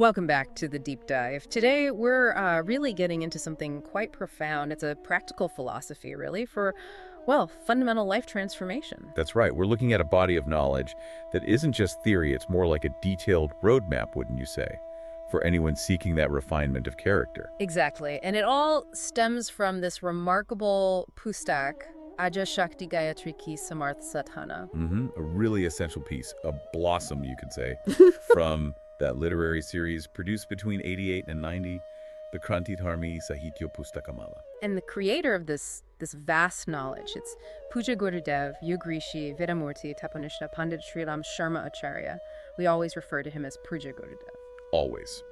Welcome back to the deep dive. Today, we're really getting into something quite profound. It's a practical philosophy, really, for, well, fundamental life transformation. That's right. We're looking at a body of knowledge that isn't just theory, it's more like a detailed roadmap, wouldn't you say, for anyone seeking that refinement of character. Exactly. And it all stems from this remarkable pustak, Adya Shakti Gayatri Ki Samarth Sadhana. A really essential piece, a blossom, you could say, from that literary series produced between 88 and 90, the Krantidharmi Sahitya Pustakamala. And the creator of this vast knowledge, it's Puja Gurudev, Yug Rishi, Vedamurti, Tapanishna, Pandit Sriram Sharma Acharya. We always refer to him as Puja Gurudev. Always.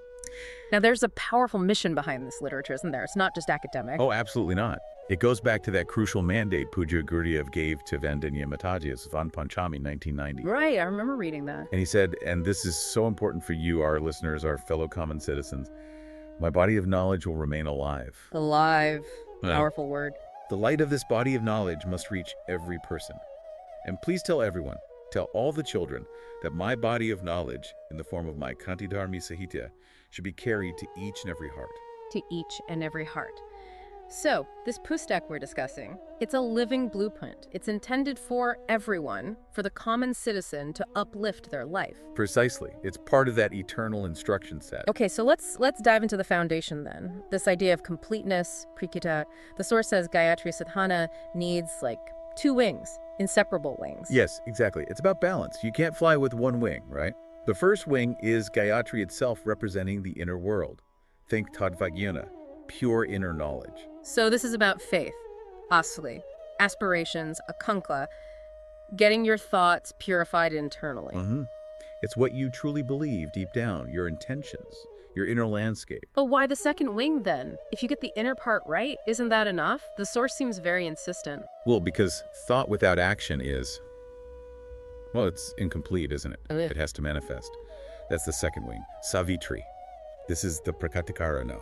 Now, there's a powerful mission behind this literature, isn't there? It's not just academic. Oh, absolutely not. It goes back to that crucial mandate Puja Gurudev gave to Vandanya Mataji's Van Panchami in 1990. Right, I remember reading that. And he said, and this is so important for you, our listeners, our fellow common citizens, my body of knowledge will remain alive. Alive. Powerful word. The light of this body of knowledge must reach every person. And please tell everyone, tell all the children, that my body of knowledge, in the form of my Krantidharmi Sahitya, should be carried to each and every heart. To each and every heart. So, this pustak we're discussing, it's a living blueprint. It's intended for everyone, for the common citizen to uplift their life. Precisely. It's part of that eternal instruction set. Okay, so let's dive into the foundation then. This idea of completeness, prikita. The source says Gayatri Sadhana needs like two wings, inseparable wings. Yes, exactly. It's about balance. You can't fly with one wing, right? The first wing is Gayatri itself, representing the inner world. Think Tadvagyana, pure inner knowledge. So this is about faith, asli, aspirations, akankla, getting your thoughts purified internally. It's what you truly believe deep down, your intentions, your inner landscape. But why the second wing then? If you get the inner part right, isn't that enough? The source seems very insistent. Well, because thought without action is, well, it's incomplete, isn't it? It has to manifest. That's the second wing. Savitri. This is the prakatikara,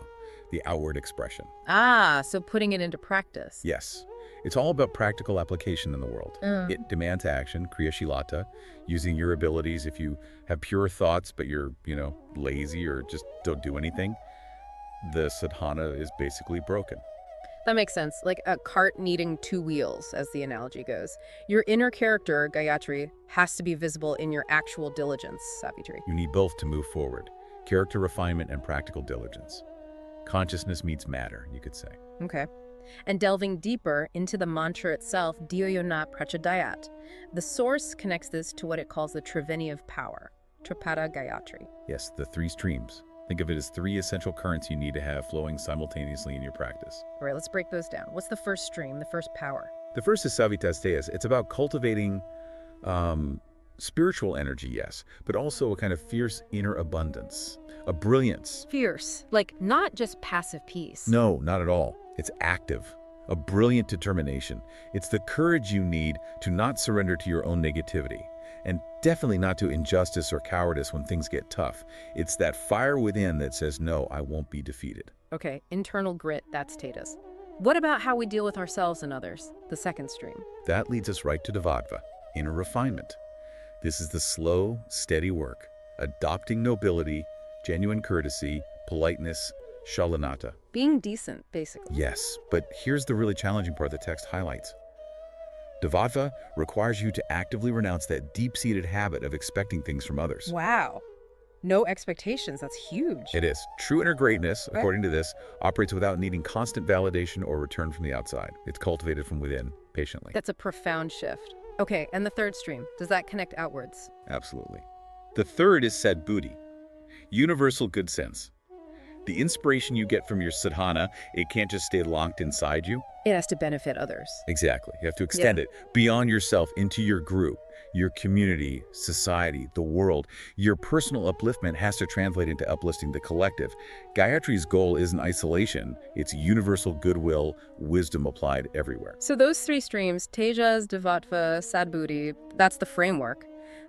the outward expression. Ah, so putting it into practice. Yes. It's all about practical application in the world. It demands action, kriyashilata, using your abilities. If you have pure thoughts, but you're, lazy or just don't do anything, the sadhana is basically broken. That makes sense. Like a cart needing two wheels, as the analogy goes. Your inner character, Gayatri, has to be visible in your actual diligence, Savitri. You need both to move forward. Character refinement and practical diligence. Consciousness meets matter, you could say. Okay. And delving deeper into the mantra itself, Dhyayona Prachadayat, the source connects this to what it calls the Triveni of power, Tripada Gayatri. Yes, the three streams. Think of it as three essential currents you need to have flowing simultaneously in your practice. All right, let's break those down. What's the first stream, the first power? The first is Savitas. It's about cultivating spiritual energy, yes, but also a kind of fierce inner abundance, a brilliance. Fierce, like not just passive peace. No, not at all. It's active, a brilliant determination. It's the courage you need to not surrender to your own negativity, and definitely not to injustice or cowardice when things get tough. It's that fire within that says, no, I won't be defeated. Okay, internal grit, that's Tejas. What about how we deal with ourselves and others, the second stream? That leads us right to Devadva, inner refinement. This is the slow, steady work, adopting nobility, genuine courtesy, politeness, shalanata. Being decent, basically. Yes, but here's the really challenging part the text highlights. Devadva requires you to actively renounce that deep-seated habit of expecting things from others. Wow. No expectations, that's huge. It is. True inner greatness, according to this, operates without needing constant validation or return from the outside. It's cultivated from within, patiently. That's a profound shift. Okay, and the third stream, does that connect outwards? Absolutely. The third is Sadbuddhi, universal good sense. The inspiration you get from your sadhana, it can't just stay locked inside you. It has to benefit others. Exactly. You have to extend it beyond yourself into your group, your community, society, the world. Your personal upliftment has to translate into uplifting the collective. Gayatri's goal isn't isolation. It's universal goodwill, wisdom applied everywhere. So those three streams, Tejas, Devatva, Sadbuddhi, that's the framework.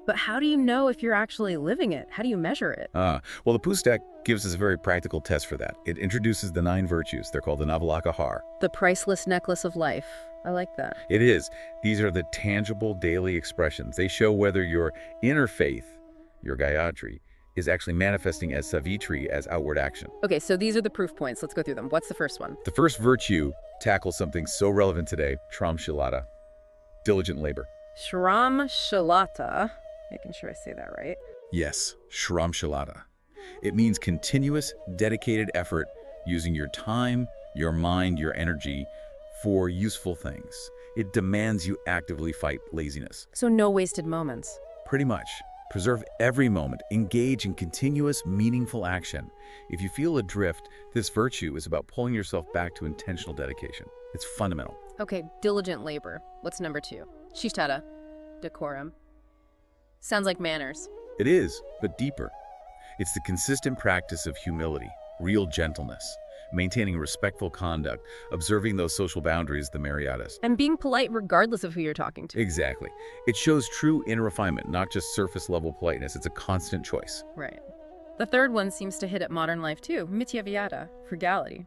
But how do you know if you're actually living it? How do you measure it? Well, the Pustak gives us a very practical test for that. It introduces the 9 virtues. They're called the Navalakahar. The priceless necklace of life. I like that. It is. These are the tangible daily expressions. They show whether your inner faith, your Gayatri, is actually manifesting as Savitri, as outward action. Okay, so these are the proof points. Let's go through them. What's the first one? The first virtue tackles something so relevant today, Shramshilata, diligent labor. Shramshilata. Making sure I say that right. Yes, Shramshilata. It means continuous, dedicated effort using your time, your mind, your energy for useful things. It demands you actively fight laziness. So no wasted moments. Pretty much. Preserve every moment. Engage in continuous, meaningful action. If you feel adrift, this virtue is about pulling yourself back to intentional dedication. It's fundamental. Okay, diligent labor. What's number 2? Shishtata. Decorum. Sounds like manners. It is, but deeper. It's the consistent practice of humility, real gentleness, maintaining respectful conduct, observing those social boundaries, the Maryadas. And being polite regardless of who you're talking to. Exactly. It shows true inner refinement, not just surface-level politeness. It's a constant choice. Right. The third one seems to hit at modern life too. Mityavyata, frugality.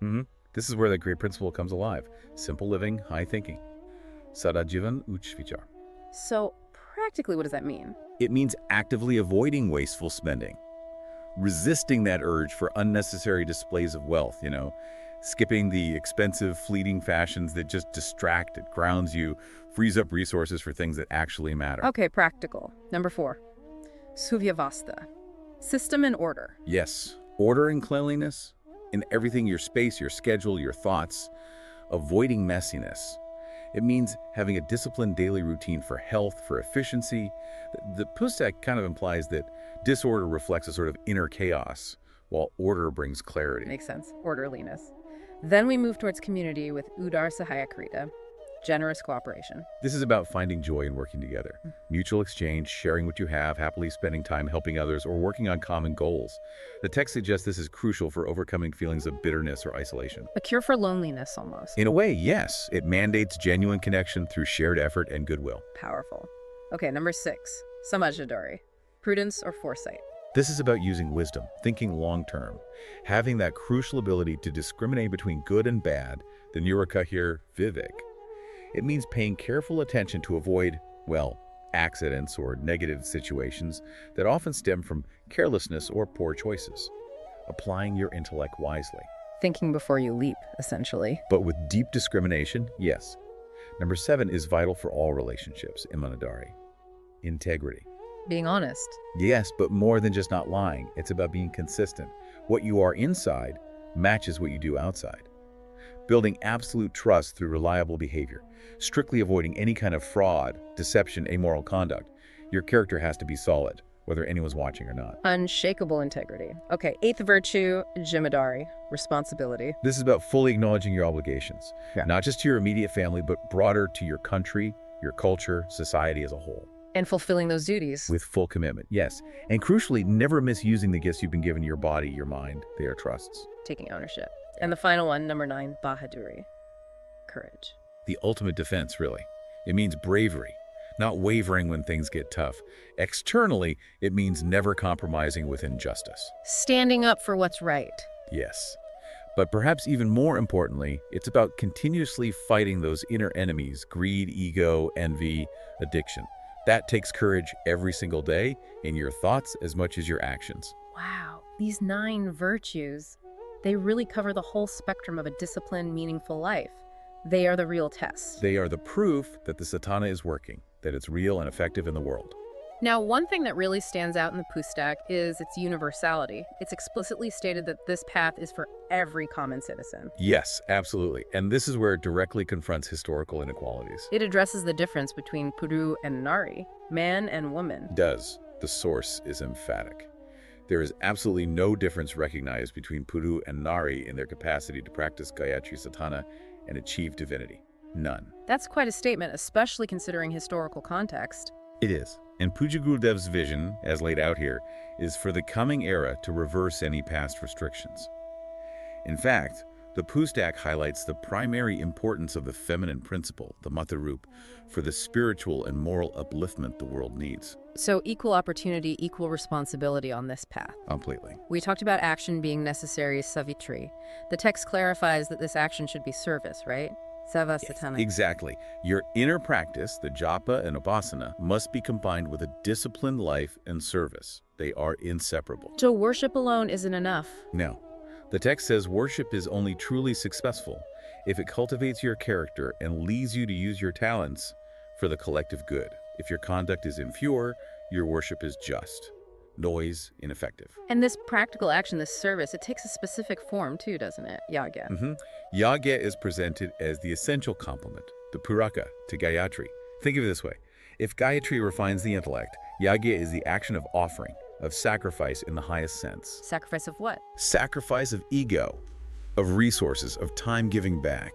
This is where that great principle comes alive. Simple living, high thinking. Sadajivan uch vichar. So practically, what does that mean? It means actively avoiding wasteful spending, resisting that urge for unnecessary displays of wealth, skipping the expensive, fleeting fashions that just distract, it grounds you, frees up resources for things that actually matter. Okay, practical. Number 4, suvyavastha, system and order. Yes, order and cleanliness in everything, your space, your schedule, your thoughts, avoiding messiness. It means having a disciplined daily routine for health, for efficiency. The pustak kind of implies that disorder reflects a sort of inner chaos, while order brings clarity. Makes sense. Orderliness. Then we move towards community with Udar Sahayakrita, generous cooperation. This is about finding joy in working together. Mutual exchange, sharing what you have, happily spending time helping others, or working on common goals. The text suggests this is crucial for overcoming feelings of bitterness or isolation. A cure for loneliness, almost. In a way, yes. It mandates genuine connection through shared effort and goodwill. Powerful. Okay, number 6, samajadari, prudence or foresight. This is about using wisdom, thinking long-term, having that crucial ability to discriminate between good and bad, the Nirakahir Vivek. It means paying careful attention to avoid, accidents or negative situations that often stem from carelessness or poor choices. Applying your intellect wisely. Thinking before you leap, essentially. But with deep discrimination, yes. Number 7 is vital for all relationships, Imanadari. Integrity. Being honest. Yes, but more than just not lying. It's about being consistent. What you are inside matches what you do outside. Building absolute trust through reliable behavior. Strictly avoiding any kind of fraud, deception, amoral conduct. Your character has to be solid, whether anyone's watching or not. Unshakable integrity. Okay, 8th virtue, jimadari, responsibility. This is about fully acknowledging your obligations. Yeah. Not just to your immediate family, but broader to your country, your culture, society as a whole. And fulfilling those duties. With full commitment, yes. And crucially, never misusing the gifts you've been given your body, your mind. They are trusts. Taking ownership. And the final one, number 9, bahaduri, courage. The ultimate defense, really. It means bravery, not wavering when things get tough. Externally, it means never compromising with injustice. Standing up for what's right. Yes. But perhaps even more importantly, it's about continuously fighting those inner enemies, greed, ego, envy, addiction. That takes courage every single day in your thoughts as much as your actions. Wow, these 9 virtues, they really cover the whole spectrum of a disciplined, meaningful life. They are the real test. They are the proof that the Sadhana is working, that it's real and effective in the world. Now, one thing that really stands out in the Pustak is its universality. It's explicitly stated that this path is for every common citizen. Yes, absolutely. And this is where it directly confronts historical inequalities. It addresses the difference between Puru and Nari, man and woman. It does. The source is emphatic. There is absolutely no difference recognized between Puru and Nari in their capacity to practice Gayatri Sadhana and achieve divinity. None. That's quite a statement, especially considering historical context. It is. And Puja Gurudev's vision, as laid out here, is for the coming era to reverse any past restrictions. In fact, the Pustak highlights the primary importance of the feminine principle, the Matarup, for the spiritual and moral upliftment the world needs. So equal opportunity, equal responsibility on this path. Completely. We talked about action being necessary, Savitri. The text clarifies that this action should be service, right? Savasatana. Exactly. Your inner practice, the japa and upasana, must be combined with a disciplined life and service. They are inseparable. So worship alone isn't enough. No. The text says worship is only truly successful if it cultivates your character and leads you to use your talents for the collective good. If your conduct is impure, your worship is just. Noise, ineffective. And this practical action, this service, it takes a specific form too, doesn't it? Yagya. Yagya is presented as the essential complement, the puraka, to Gayatri. Think of it this way. If Gayatri refines the intellect, Yagya is the action of offering, of sacrifice in the highest sense. Sacrifice of what? Sacrifice of ego, of resources, of time giving back.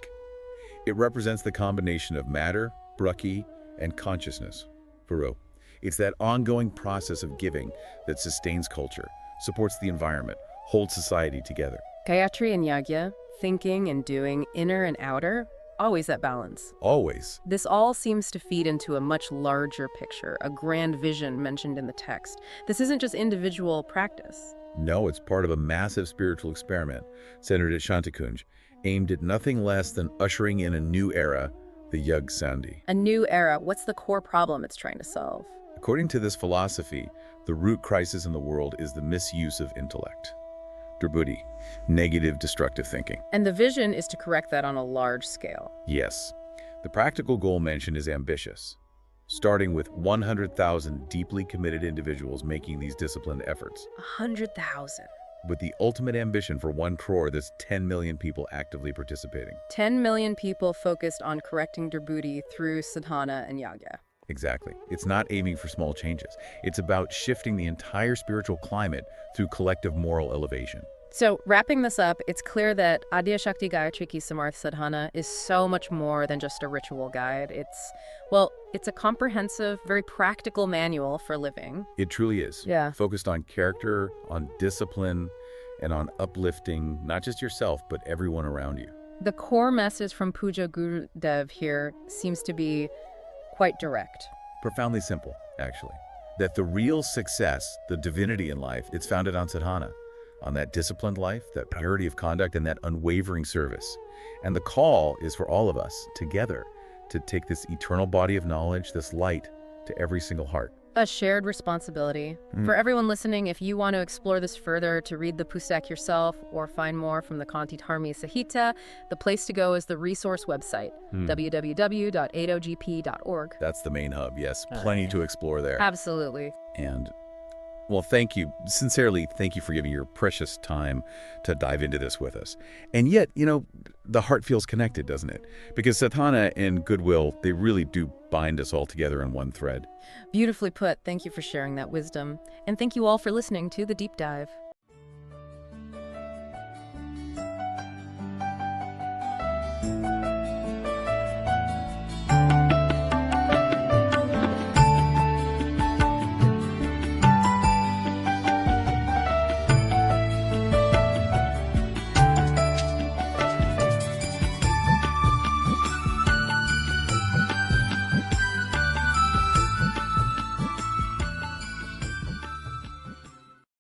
It represents the combination of matter, brahki, and consciousness, Varo. It's that ongoing process of giving that sustains culture, supports the environment, holds society together. Gayatri and Yagya, thinking and doing, inner and outer, always at balance. Always. This all seems to feed into a much larger picture, a grand vision mentioned in the text. This isn't just individual practice. No, it's part of a massive spiritual experiment centered at Shantikunj, aimed at nothing less than ushering in a new era, the Yug Sandhi. A new era. What's the core problem it's trying to solve? According to this philosophy, the root crisis in the world is the misuse of intellect. Durbudi, negative, destructive thinking. And the vision is to correct that on a large scale. Yes. The practical goal mentioned is ambitious, starting with 100,000 deeply committed individuals making these disciplined efforts. 100,000. With the ultimate ambition for 1 crore, that's 10 million people actively participating. 10 million people focused on correcting Durbudi through Sadhana and Yagya. Exactly. It's not aiming for small changes. It's about shifting the entire spiritual climate through collective moral elevation. So, wrapping this up, it's clear that Adya Shakti Gayatri Ki Samarth Sadhana is so much more than just a ritual guide. It's a comprehensive, very practical manual for living. It truly is. Yeah. Focused on character, on discipline, and on uplifting not just yourself, but everyone around you. The core message from Puja Gurudev here seems to be quite direct. Profoundly simple, actually. That the real success, the divinity in life, it's founded on sadhana, on that disciplined life, that purity of conduct, and that unwavering service. And the call is for all of us, together, to take this eternal body of knowledge, this light, to every single heart. A shared responsibility. For everyone listening, if you want to explore this further, to read the Pustak yourself or find more from the Kanti Dharmi Sahita, the place to go is the resource website, www.awgp.org. That's the main hub, yes. Plenty to explore there. Absolutely. And, well, thank you. Sincerely, thank you for giving your precious time to dive into this with us. And yet, the heart feels connected, doesn't it? Because sadhana and goodwill, they really do bind us all together in one thread. Beautifully put. Thank you for sharing that wisdom. And thank you all for listening to The Deep Dive.